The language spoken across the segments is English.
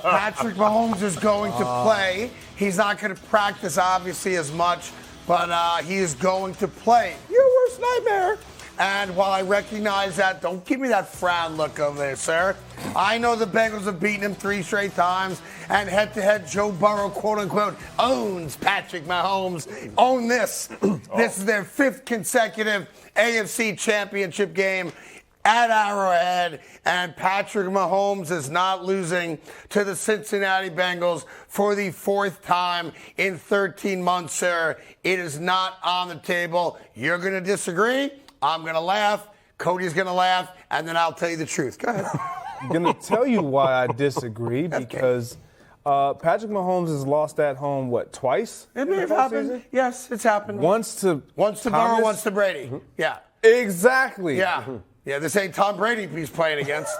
Patrick Mahomes is going to play. He's not going to practice, obviously, as much, but he is going to play. Your worst nightmare. And while I recognize that, don't give me that frown look over there, sir. I know the Bengals have beaten him 3 straight times, and head-to-head, Joe Burrow, quote-unquote, owns Patrick Mahomes. Own this. This is their 5th consecutive AFC Championship game at Arrowhead, and Patrick Mahomes is not losing to the Cincinnati Bengals for the 4th time in 13 months, sir. It is not on the table. You're going to disagree. I'm going to laugh. Cody's going to laugh, and then I'll tell you the truth. Go ahead. I'm going to tell you why I disagree, because Patrick Mahomes has lost at home, twice? It may have happened. Season? Yes, it's happened. Once to Burrow, once to Brady. Mm-hmm. Yeah. Exactly. Yeah. Mm-hmm. Yeah, this ain't Tom Brady he's playing against.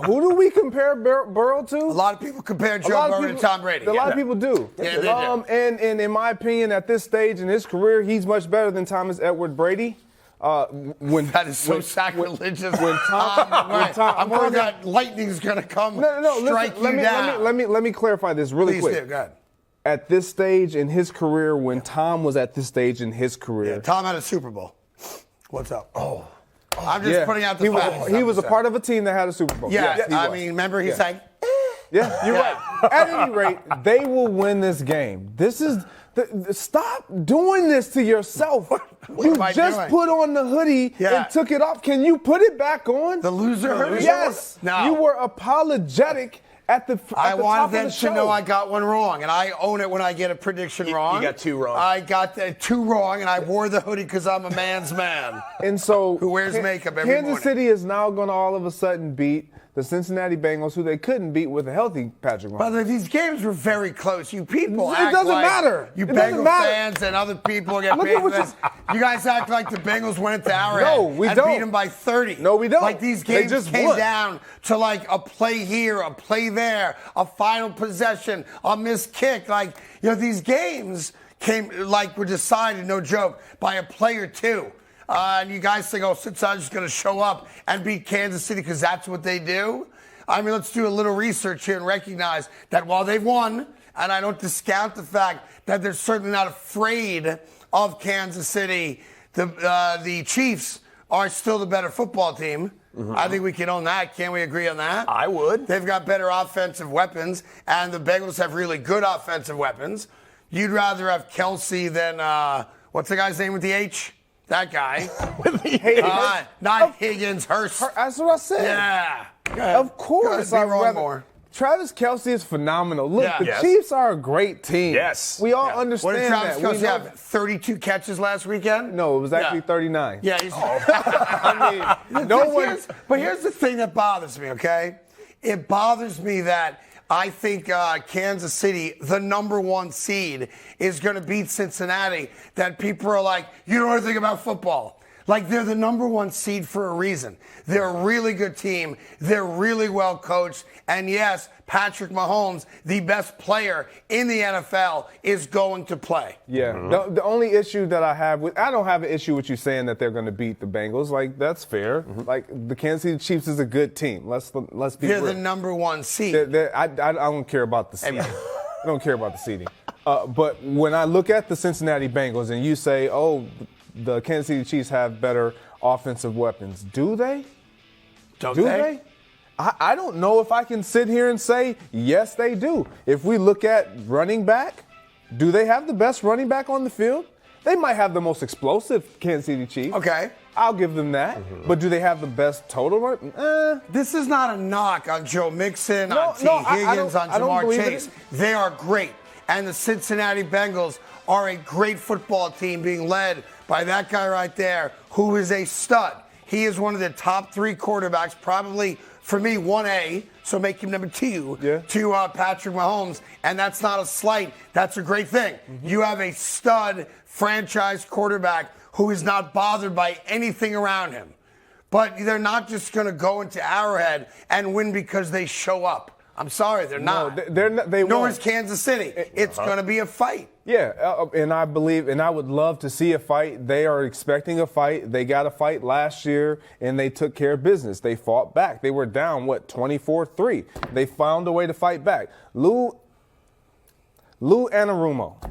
Who do we compare Burrow to? A lot of people compare Joe Burrow to Tom Brady. A lot of people do. Yeah, they do. And in my opinion, at this stage in his career, he's much better than Thomas Edward Brady. That is so sacrilegious. I'm worried that lightning's going to come strike you down. Let me clarify this really quick. Please do. Go ahead. At this stage in his career, when Tom was at this stage in his career. Yeah, Tom had a Super Bowl. What's up? I'm just putting out the facts. He was a part of a team that had a Super Bowl. Yeah, I mean, remember he sang? Yeah, you're right. At any rate, they will win this game. This is stop doing this to yourself. You just put on the hoodie and took it off. Can you put it back on? The loser hoodie? Yes. No. You were apologetic at the I wanted them to know I got one wrong, and I own it when I get a prediction wrong. You got 2 wrong. I got 2 wrong, and I wore the hoodie because I'm a man's man. And so who wears makeup every morning. Kansas City is now going to all of a sudden beat the Cincinnati Bengals, who they couldn't beat with a healthy Patrick Mahomes. But these games were very close. You people it doesn't matter. You Bengal fans and other people get paid for this. You guys act like the Bengals went into Arrowhead and beat them by 30. No, we don't. Like these games just came down to like a play here, a play there, a final possession, a missed kick. Like, these games were decided, no joke, by a play or two. And you guys think, Cincinnati's just going to show up and beat Kansas City because that's what they do? I mean, let's do a little research here and recognize that while they've won, and I don't discount the fact that they're certainly not afraid of Kansas City, the Chiefs are still the better football team. Mm-hmm. I think we can own that. Can't we agree on that? I would. They've got better offensive weapons, and the Bengals have really good offensive weapons. You'd rather have Kelsey than, what's the guy's name with the H? That guy. Not Higgins, Hurst. That's what I said. Yeah. Of course. I'd wrong more. Travis Kelce is phenomenal. Look, the Chiefs are a great team. Yes. We all understand that. What did Travis Kelce have? 32 catches last weekend? No, it was actually 39. Yeah. I mean, but here's the thing that bothers me, okay? It bothers me that I think Kansas City, the number 1 seed, is going to beat Cincinnati. That people are like, you don't know anything about football. Like, they're the number 1 seed for a reason. They're a really good team. They're really well coached. And yes, Patrick Mahomes, the best player in the NFL, is going to play. Yeah. Mm-hmm. The only issue that I have I don't have an issue with you saying that they're going to beat the Bengals. Like, that's fair. Mm-hmm. Like, the Kansas City Chiefs is a good team. Let's be They're real. the number 1 seed. I don't care about the seeding. I don't care about the seeding. But when I look at the Cincinnati Bengals and you say, the Kansas City Chiefs have better offensive weapons, do they? Do they? I don't know if I can sit here and say, yes, they do. If we look at running back, do they have the best running back on the field? They might have the most explosive Kansas City Chiefs. Okay. I'll give them that. Mm-hmm. But do they have the best total run? This is not a knock on Joe Mixon, on T. Higgins, on Jamar Chase. They are great. And the Cincinnati Bengals are a great football team being led by that guy right there, who is a stud. He is one of the top 3 quarterbacks, probably, for me, 1A, so make him number 2 to Patrick Mahomes. And that's not a slight. That's a great thing. Mm-hmm. You have a stud franchise quarterback who is not bothered by anything around him. But they're not just going to go into Arrowhead and win because they show up. I'm sorry, they're not. They're not. Nor is Kansas City. It's going to be a fight. Yeah, and I believe, and I would love to see a fight. They are expecting a fight. They got a fight last year, and they took care of business. They fought back. They were down, 24-3. They found a way to fight back. Lou Anarumo,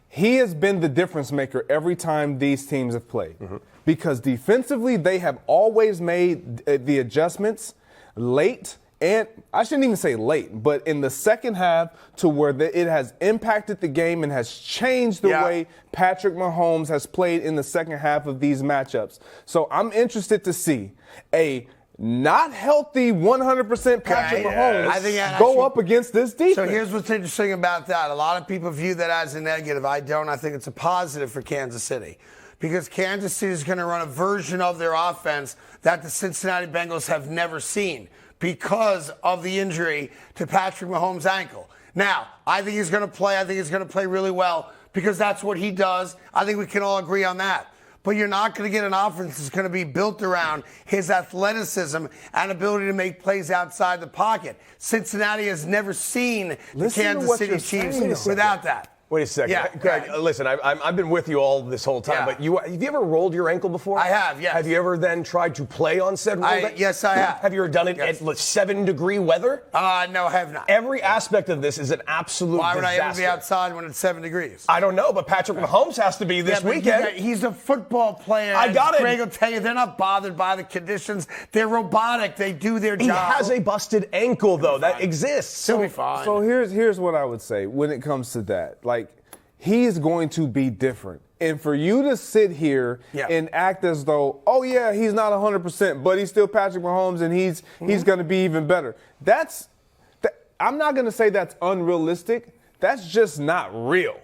he has been the difference maker every time these teams have played. Because defensively, they have always made the adjustments late. And I shouldn't even say late, but in the second half to where it has impacted the game and has changed the way Patrick Mahomes has played in the second half of these matchups. So I'm interested to see a not healthy 100% Patrick Mahomes go up against this defense. So here's what's interesting about that. A lot of people view that as a negative. I don't. I think it's a positive for Kansas City. Because Kansas City is going to run a version of their offense that the Cincinnati Bengals have never seen, because of the injury to Patrick Mahomes' ankle. Now, I think he's going to play. I think he's going to play really well because that's what he does. I think we can all agree on that. But you're not going to get an offense that's going to be built around his athleticism and ability to make plays outside the pocket. Cincinnati has never seen the Kansas City Chiefs without that. Wait a second. Yeah, Craig, listen, I've been with you all this whole time, but have you ever rolled your ankle before? I have, yes. Have you ever then tried to play on said roll? Yes, I have. Have you ever done it at 7-degree weather? No, I have not. Every aspect of this is an absolute Why would disaster. I ever be outside when it's 7 degrees? I don't know, but Patrick Mahomes has to be this weekend. He's a football player. I got it. Craig will tell you, they're not bothered by the conditions. They're robotic. They do their job. He has a busted ankle, though. That exists. He'll be fine. So here's what I would say when it comes to that. He's going to be different. And for you to sit here and act as though, oh, yeah, he's not 100%, but he's still Patrick Mahomes and he's going to be even better. I'm not going to say that's unrealistic. That's just not real.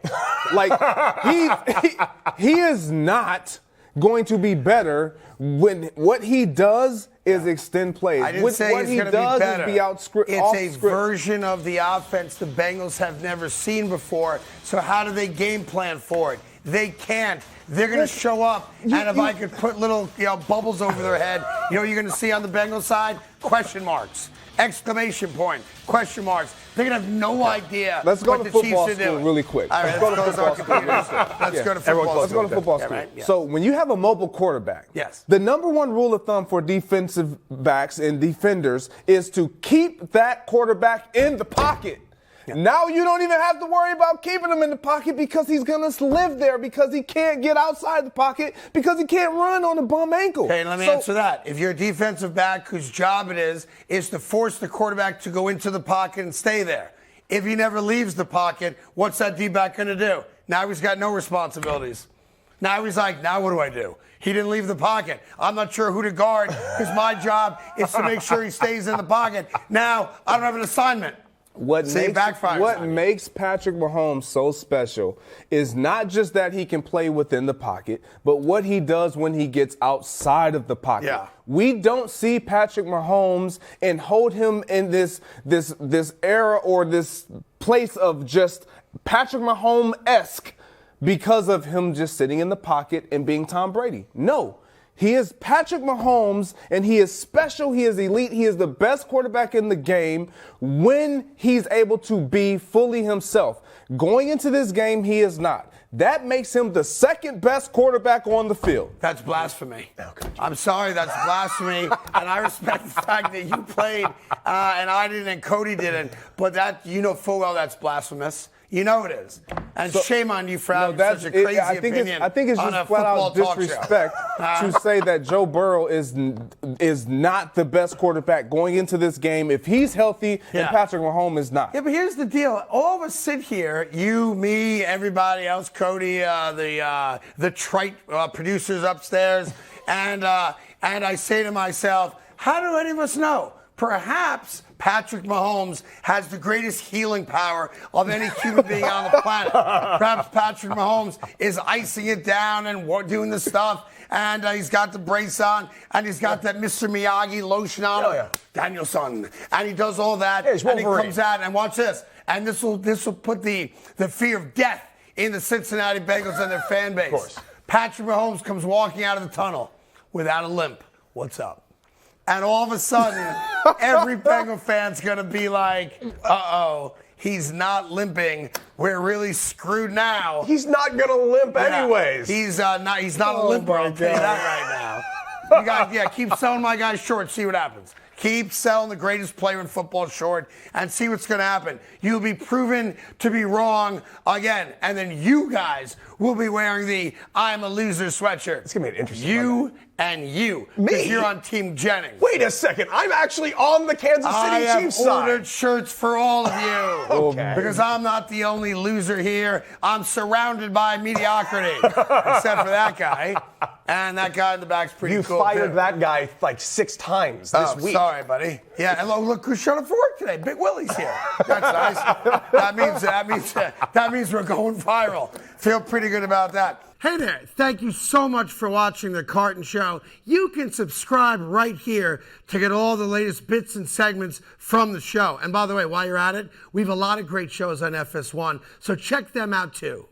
He is not going to be better when what he does is extend plays. I didn't say what he's he going to does be better. Is be out It's a version of the offense the Bengals have never seen before. So how do they game plan for it? They can't. They're going to show up, and if I could put little bubbles over their head, you're going to see on the Bengals side? Question marks. Exclamation point. Question marks. They're going to have no idea Let's go what to the football Chiefs are school doing. really quick. All right, let's go to football school. Let's go to football school. Right? So when you have a mobile quarterback, the number one rule of thumb for defensive backs and defenders is to keep that quarterback in the pocket. Now you don't even have to worry about keeping him in the pocket because he's going to live there because he can't get outside the pocket because he can't run on a bum ankle. Okay, let me answer that. If you're a defensive back whose job it is to force the quarterback to go into the pocket and stay there. If he never leaves the pocket, what's that D-back going to do? Now he's got no responsibilities. Now he's like, now what do I do? He didn't leave the pocket. I'm not sure who to guard because my job is to make sure he stays in the pocket. Now I don't have an assignment. What makes Patrick Mahomes so special is not just that he can play within the pocket, but what he does when he gets outside of the pocket. Yeah. We don't see Patrick Mahomes and hold him in this era or this place of just Patrick Mahomes-esque because of him just sitting in the pocket and being Tom Brady. No. He is Patrick Mahomes, and he is special. He is elite. He is the best quarterback in the game when he's able to be fully himself. Going into this game, he is not. That makes him the second best quarterback on the field. That's blasphemy. I'm sorry, that's blasphemy. And I respect the fact that you played and I didn't and Cody didn't. But that, full well that's blasphemous. You know it is. And shame on you for having such a crazy opinion. I think it's just flat out disrespect to say that Joe Burrow is not the best quarterback going into this game if he's healthy and Patrick Mahomes is not. Yeah, but here's the deal. All of us sit here, you, me, everybody else, Cody, the trite producers upstairs, and I say to myself, how do any of us know? Perhaps Patrick Mahomes has the greatest healing power of any human being on the planet. Perhaps Patrick Mahomes is icing it down and doing the stuff, and he's got the brace on, and he's got that Mr. Miyagi lotion on, Danielson, and he does all that, and he comes out, and watch this, and this will put the fear of death in the Cincinnati Bengals and their fan base. Of course. Patrick Mahomes comes walking out of the tunnel without a limp. What's up? and all of a sudden, every Bengal fan's going to be like, uh-oh, he's not limping. We're really screwed now. He's not going to limp anyways. He's not a limper, I'll tell you that right now. You guys, keep selling my guys short, see what happens. Keep selling the greatest player in football short and see what's going to happen. You'll be proven to be wrong again. And then you guys will be wearing the I'm a loser sweatshirt. It's going to be an interesting You and you. Me? You're on Team Jennings. Wait a second. I'm actually on the Kansas City Chiefs side. I have ordered shirts for all of you. Okay. Because I'm not the only loser here. I'm surrounded by mediocrity. Except for that guy. And that guy in the back's pretty cool. You fired that guy like 6 times this week. Sorry, buddy. Yeah, and look who showed up for work today. Big Willie's here. That's nice. That means we're going viral. Feel pretty good about that. Hey there, thank you so much for watching The Carton Show. You can subscribe right here to get all the latest bits and segments from the show. And by the way, while you're at it, we have a lot of great shows on FS1, so check them out too.